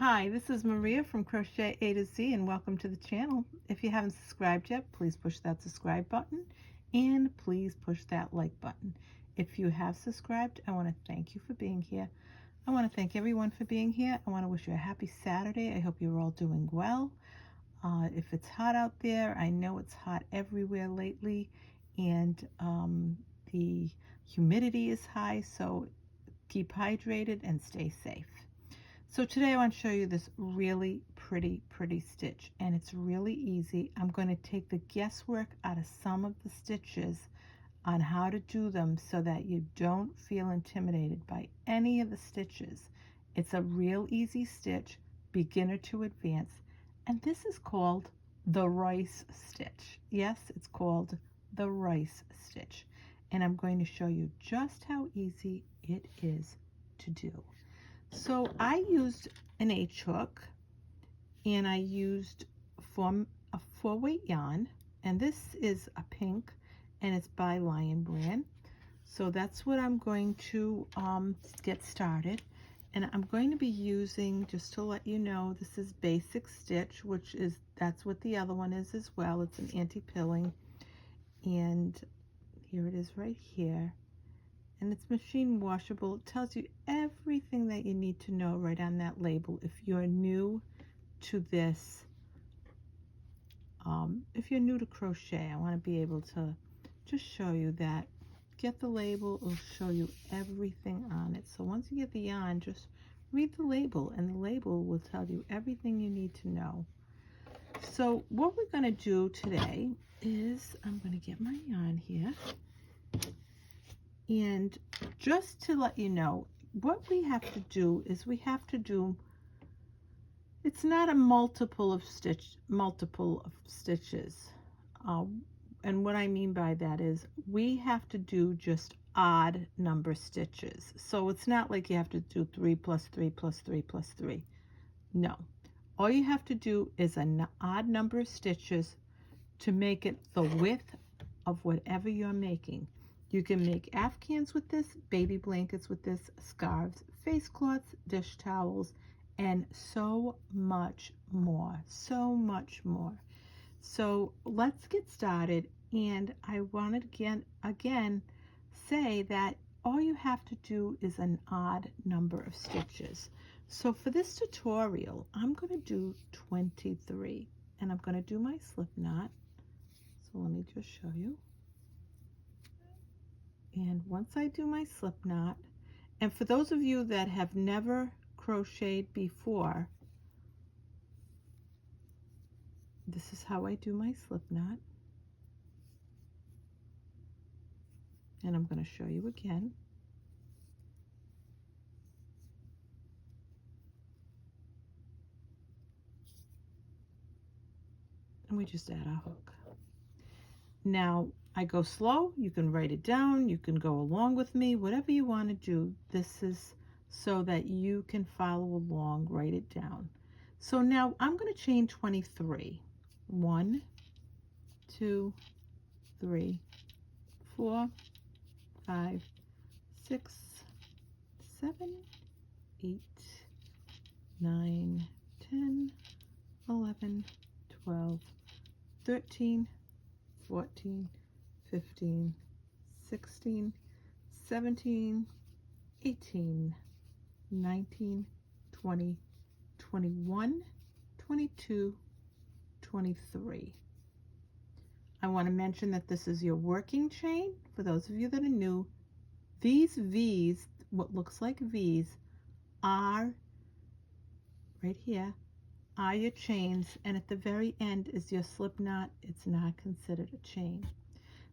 Hi, this is Maria from Crochet A to Z and welcome to the channel. If you haven't subscribed yet, please push that subscribe button and please push that like button. If you have subscribed, I want to thank you for being here. I want to thank everyone for being here. I want to wish you a happy Saturday. I hope you're all doing well. If it's hot out there, I know it's hot everywhere lately, and the humidity is high, so keep hydrated and stay safe. So today I want to show you this really pretty stitch, and it's really easy. I'm going to take the guesswork out of some of the stitches on how to do them so that you don't feel intimidated by any of the stitches. It's a real easy stitch, beginner to advanced, and this is called the rice stitch. Yes, it's called the rice stitch, and I'm going to show you just how easy it is to do. So I used an H hook, and I used a 4-weight yarn, and this is a pink, and it's by Lion Brand. So that's what I'm going to get started. And I'm going to be using, just to let you know, this is Basic Stitch, that's what the other one is as well. It's an anti-pilling, and here it is right here. And it's machine washable. It tells you everything that you need to know right on that label. If you're new to this, if you're new to crochet, I want to be able to just show you that. Get the label, it'll show you everything on it. So once you get the yarn, just read the label, and the label will tell you everything you need to know. So what we're going to do today is, I'm going to get my yarn here. And just to let you know, what we have to do is it's not a multiple of stitches. And what I mean by that is we have to do just odd number stitches. So it's not like you have to do 3 plus 3 plus 3 plus 3. No. All you have to do is an odd number of stitches to make it the width of whatever you're making. You can make afghans with this, baby blankets with this, scarves, face cloths, dish towels, and so much more, so much more. So let's get started, and I want to again say that all you have to do is an odd number of stitches. So for this tutorial, I'm going to do 23, and I'm going to do my slip knot. So let me just show you. And once I do my slip knot, and for those of you that have never crocheted before, this is how I do my slip knot. And I'm going to show you again. And we just add a hook. Now, I go slow. You can write it down. You can go along with me. Whatever you want to do, this is so that you can follow along. Write it down. So now I'm going to chain 23. 1, 2, 3, 4, 5, 6, 7, 8, 9, 10, 11, 12, 13, 14, 15, 16, 17, 18, 19, 20, 21, 22, 23. I want to mention that this is your working chain. For those of you that are new, these V's, what looks like V's, are right here, are your chains, and at the very end is your slip knot. It's not considered a chain.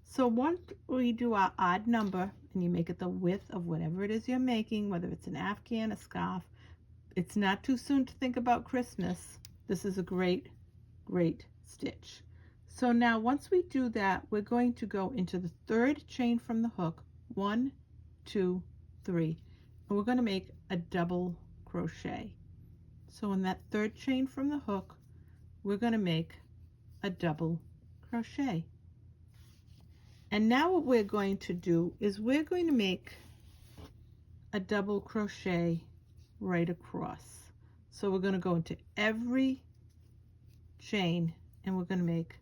So once we do our odd number, and you make it the width of whatever it is you're making, whether it's an afghan, a scarf, it's not too soon to think about Christmas. This is a great stitch. So now once we do that, we're going to go into the third chain from the hook. 1, 2, 3, and we're going to make a double crochet. So in that third chain from the hook, we're going to make a double crochet. And now what we're going to do is we're going to make a double crochet right across. So we're going to go into every chain and we're going to make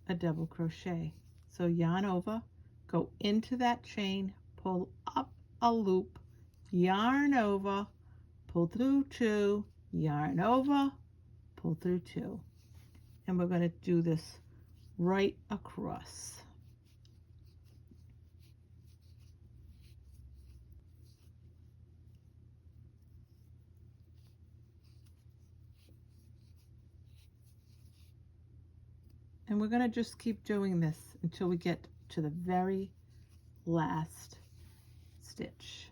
a double crochet. So yarn over, go into that chain, pull up a loop, yarn over, pull through 2, yarn over, pull through 2. And we're going to do this right across. And we're going to just keep doing this until we get to the very last stitch.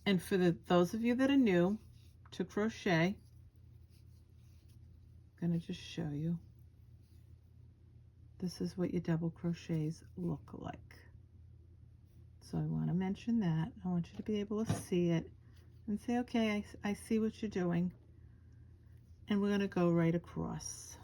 And for those of you that are new to crochet, I'm going to just show you. This is what your double crochets look like. So I want to mention that. I want you to be able to see it and say, okay, I see what you're doing. And we're going to go right across.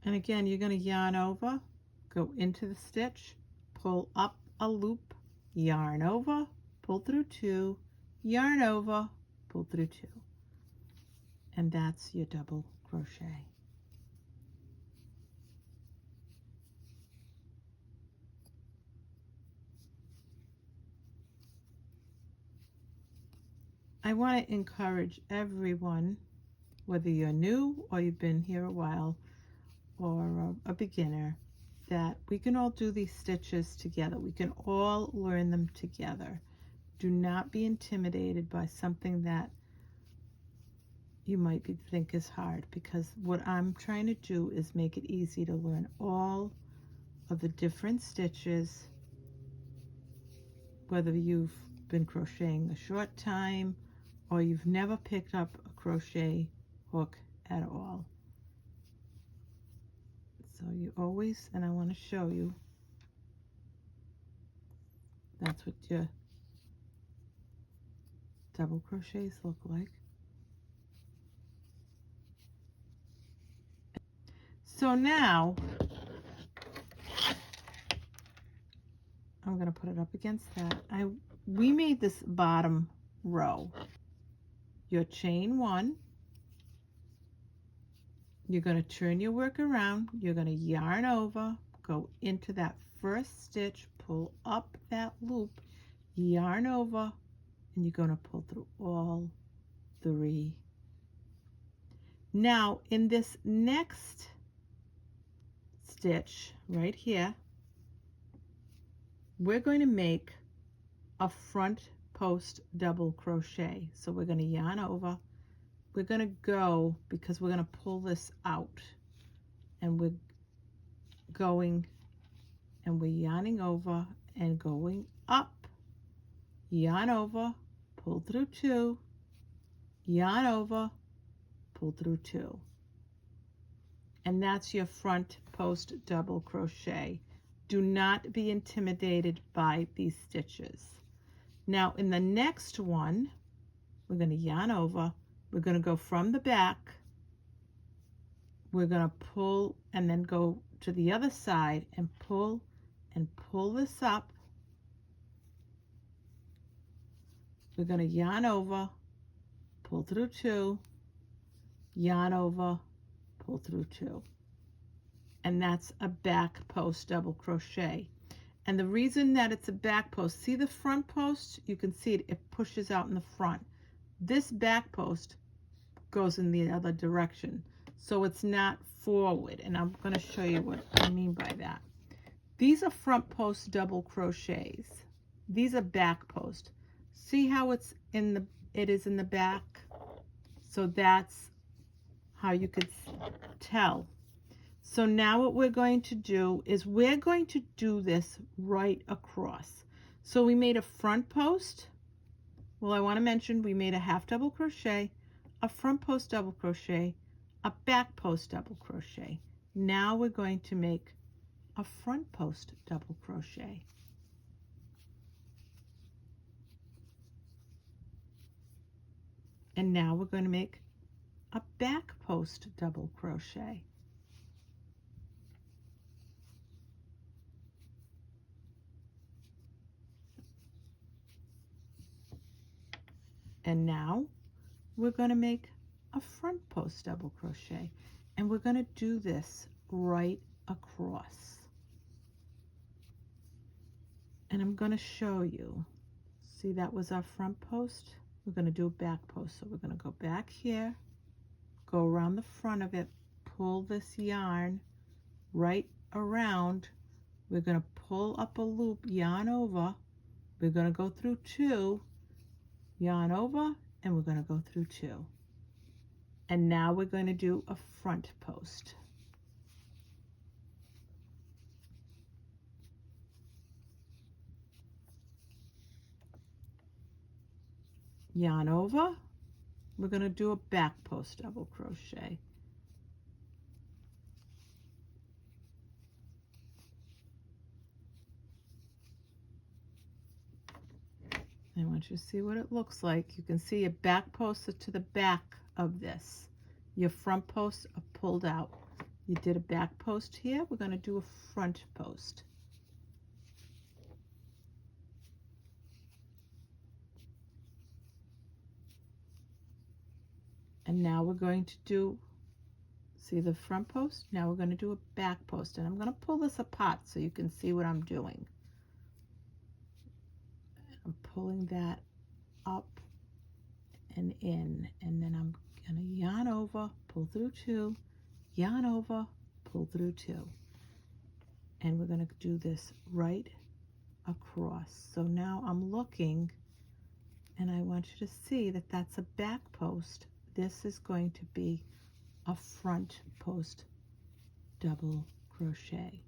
And again, you're going to yarn over, go into the stitch, pull up a loop, yarn over, pull through 2, yarn over, pull through 2. And that's your double crochet. I want to encourage everyone, whether you're new or you've been here a while or a beginner, that we can all do these stitches together. We can all learn them together. Do not be intimidated by something that you might think is hard, because what I'm trying to do is make it easy to learn all of the different stitches, whether you've been crocheting a short time or you've never picked up a crochet hook at all. So you always, and I want to show you, that's what your double crochets look like. So now I'm going to put it up against that. We made this bottom row. Your chain 1, you're going to turn your work around, you're going to yarn over, go into that first stitch, pull up that loop, yarn over, and you're going to pull through all 3. Now in this next stitch right here, we're going to make a front post double crochet. So we're going to yarn over, we're going to go, because we're going to pull this out, and we're going and we're yarning over and going up, yarn over, pull through 2, yarn over, pull through 2, and that's your front post double crochet. Do not be intimidated by these stitches. Now in the next one, we're going to yarn over, we're going to go from the back, we're going to pull and then go to the other side and pull this up. We're going to yarn over, pull through 2, yarn over, pull through 2. And that's a back post double crochet. And the reason that it's a back post, see the front post? You can see it pushes out in the front. This back post goes in the other direction, so it's not forward. And I'm going to show you what I mean by that. These are front post double crochets. These are back post. See how it is in the back? So that's how you could tell. So now what we're going to do is we're going to do this right across. So we made a front post. Well, I want to mention we made a half double crochet, a front post double crochet, a back post double crochet. Now we're going to make a front post double crochet. And now we're going to make a back post double crochet. And now we're going to make a front post double crochet, and we're going to do this right across. And I'm going to show you. See, that was our front post. We're going to do a back post. So we're going to go back here, go around the front of it, pull this yarn right around. We're going to pull up a loop, yarn over. We're going to go through 2, yarn over, and we're going to go through 2. And now we're going to do a front post. Yarn over, we're going to do a back post double crochet. I want you to see what it looks like. You can see a back post to the back of this. Your front posts are pulled out. You did a back post here. We're going to do a front post. And now we're going to do, see the front post? Now we're going to do a back post. And I'm going to pull this apart so you can see what I'm doing. I'm pulling that up and in, and then I'm going to yarn over, pull through 2, yarn over, pull through 2. And we're going to do this right across. So now I'm looking, and I want you to see that that's a back post. This is going to be a front post double crochet.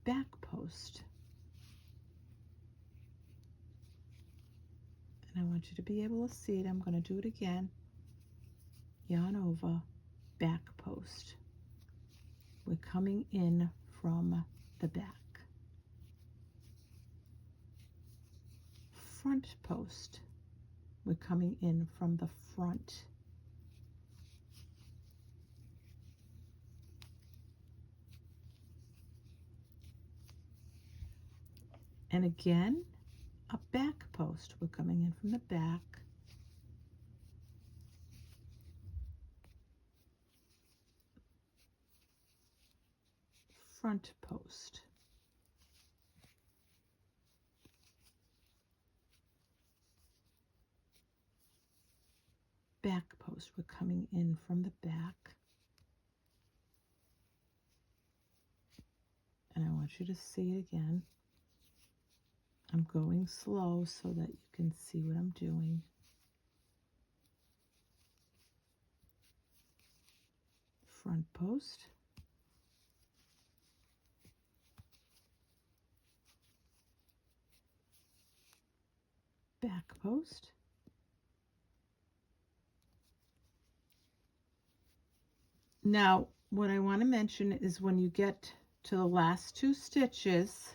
Back post. And I want you to be able to see it. I'm going to do it again. Yarn over, back post. We're coming in from the back. Front post. We're coming in from the front. And again, a back post. We're coming in from the back. Front post. Back post. We're coming in from the back. And I want you to see it again. I'm going slow so that you can see what I'm doing. Front post. Back post. Now, what I want to mention is when you get to the last 2 stitches,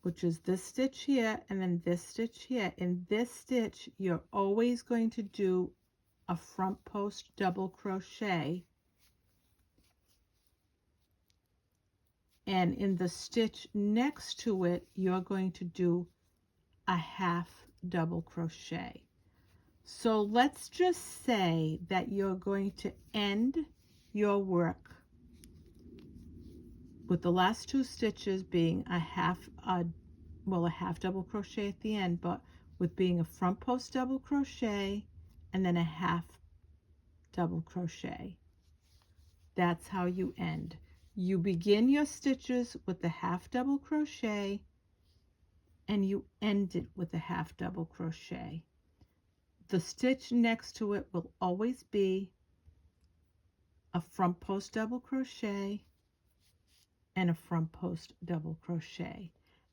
which is this stitch here and then this stitch here, in this stitch you're always going to do a front post double crochet, and in the stitch next to it you're going to do a half double crochet. So let's just say that you're going to end your work with the last 2 stitches being a half double crochet at the end, but with being a front post double crochet and then a half double crochet. That's how you end. You begin your stitches with the half double crochet and you end it with a half double crochet. The stitch next to it will always be a front post double crochet and a front post double crochet.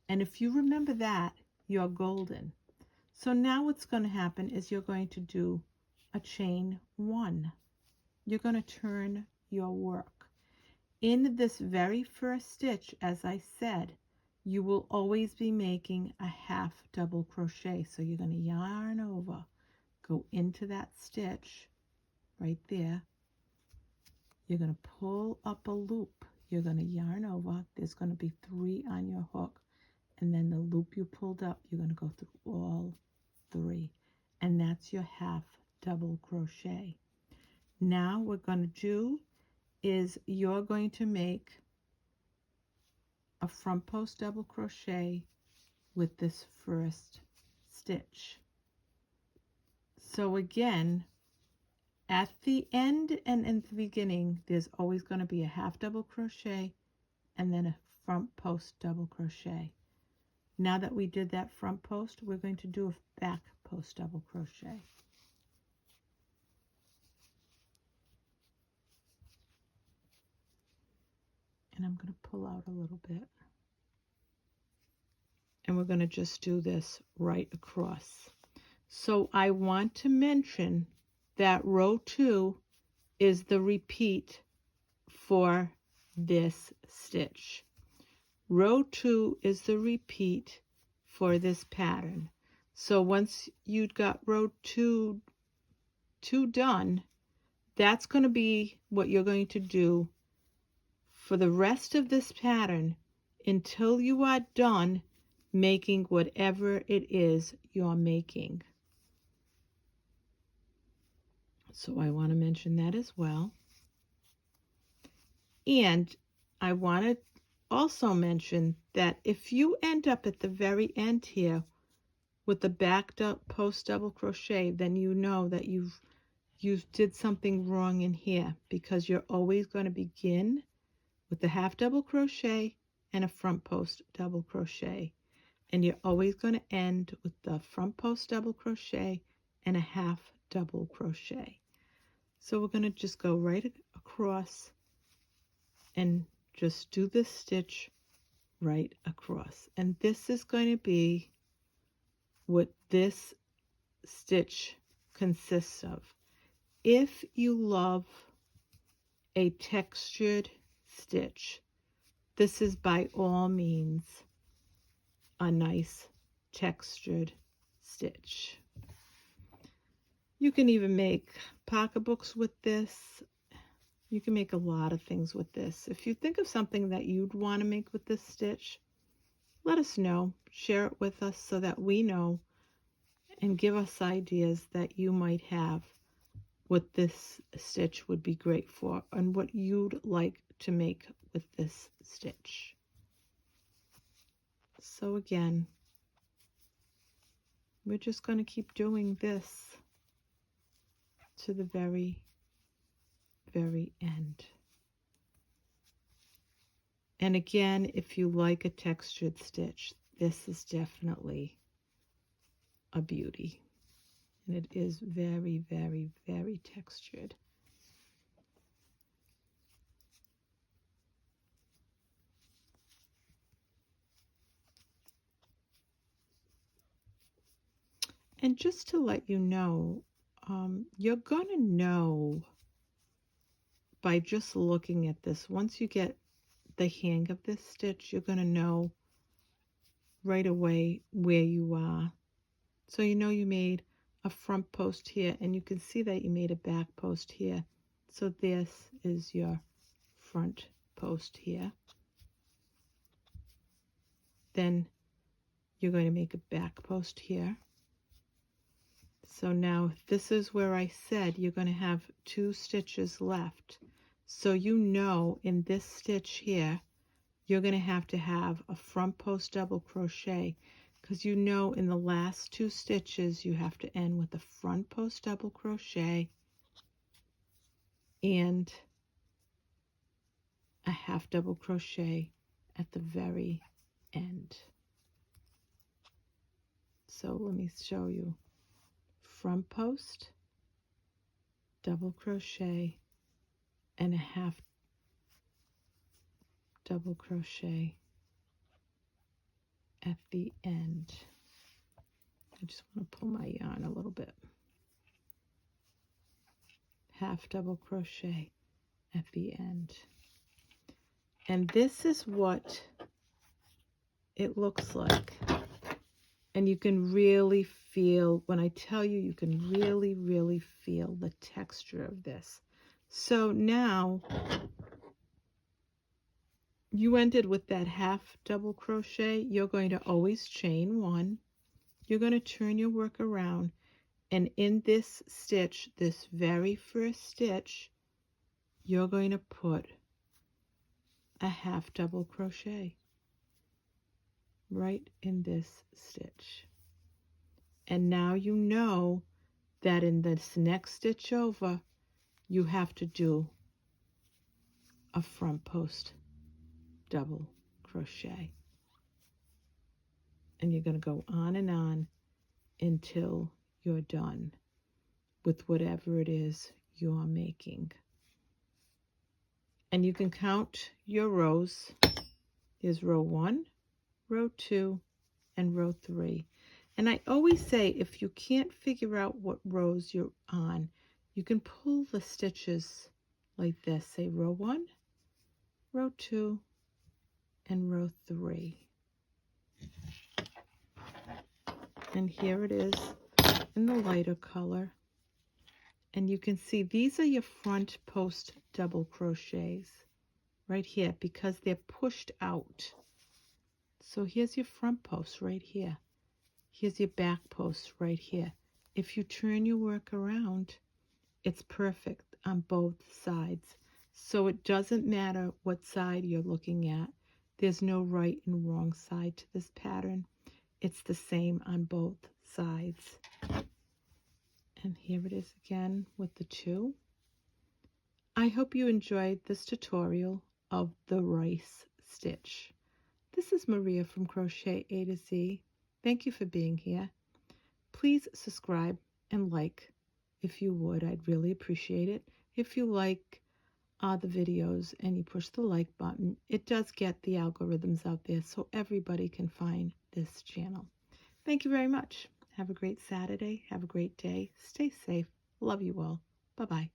And if you remember that, your golden. So now what's going to happen is you're going to do a chain 1. You're going to turn your work. In this very first stitch, as I said, you will always be making a half double crochet. So you're going to yarn over, go into that stitch right there. You're going to pull up a loop. You're going to yarn over. There's going to be 3 on your hook. And then the loop you pulled up, you're going to go through all 3. And that's your half double crochet. Now what we're going to do is you're going to make a front post double crochet with this first stitch. So again, at the end and in the beginning, there's always going to be a half double crochet and then a front post double crochet. Now that we did that front post, we're going to do a back post double crochet. And I'm going to pull out a little bit. And we're going to just do this right across. So I want to mention that row 2 is the repeat for this stitch. Row 2 is the repeat for this pattern. So once you've got row 2 done, that's going to be what you're going to do for the rest of this pattern until you are done making whatever it is you're making. So I want to mention that as well. And I want to also mention that if you end up at the very end here with the back post double crochet, then you know that you did something wrong in here, because you're always going to begin with the half double crochet and a front post double crochet, and you're always going to end with the front post double crochet and a half double crochet. So we're going to just go right across and just do this stitch right across, and this is going to be what this stitch consists of. If you love a textured stitch, this is by all means a nice textured stitch. You can even make pocketbooks with this. You can make a lot of things with this. If you think of something that you'd want to make with this stitch, let us know. Share it with us so that we know, and give us ideas that you might have what this stitch would be great for and what you'd like to make with this stitch. So again, we're just going to keep doing this to the very, very end. And again, if you like a textured stitch, this is definitely a beauty. And it is very, very, very textured. And just to let you know, you're going to know by just looking at this. Once you get the hang of this stitch, you're going to know right away where you are. So you know you made a front post here, and you can see that you made a back post here. So this is your front post here. Then you're going to make a back post here. So now this is where I said you're going to have 2 stitches left. So you know in this stitch here, you're going to have a front post double crochet, because you know in the last 2 stitches you have to end with a front post double crochet and a half double crochet at the very end. So let me show you. Front post double crochet and a half double crochet at the end. I just want to pull my yarn a little bit. Half double crochet at the end. And this is what it looks like. And you can really feel, when I tell you, you can really, really feel the texture of this. So now you ended with that half double crochet. You're going to always chain one. You're going to turn your work around, and in this stitch, this very first stitch, you're going to put a half double crochet right in this stitch. And now you know that in this next stitch over, you have to do a front post double crochet. And you're going to go on and on until you're done with whatever it is you're making. And you can count your rows. There's row 1, row 2, and row 3. And I always say, if you can't figure out what rows you're on, you can pull the stitches like this. Say row 1, row 2, and row 3. And here it is in the lighter color. And you can see these are your front post double crochets right here because they're pushed out. So here's your front post right here. Here's your back post right here. If you turn your work around, it's perfect on both sides. So it doesn't matter what side you're looking at. There's no right and wrong side to this pattern. It's the same on both sides. And here it is again with the 2. I hope you enjoyed this tutorial of the rice stitch. This is Maria from Crochet A to Z. Thank you for being here. Please subscribe and like if you would. I'd really appreciate it. If you like the videos and you push the like button, it does get the algorithms out there so everybody can find this channel. Thank you very much. Have a great Saturday. Have a great day. Stay safe. Love you all. Bye-bye.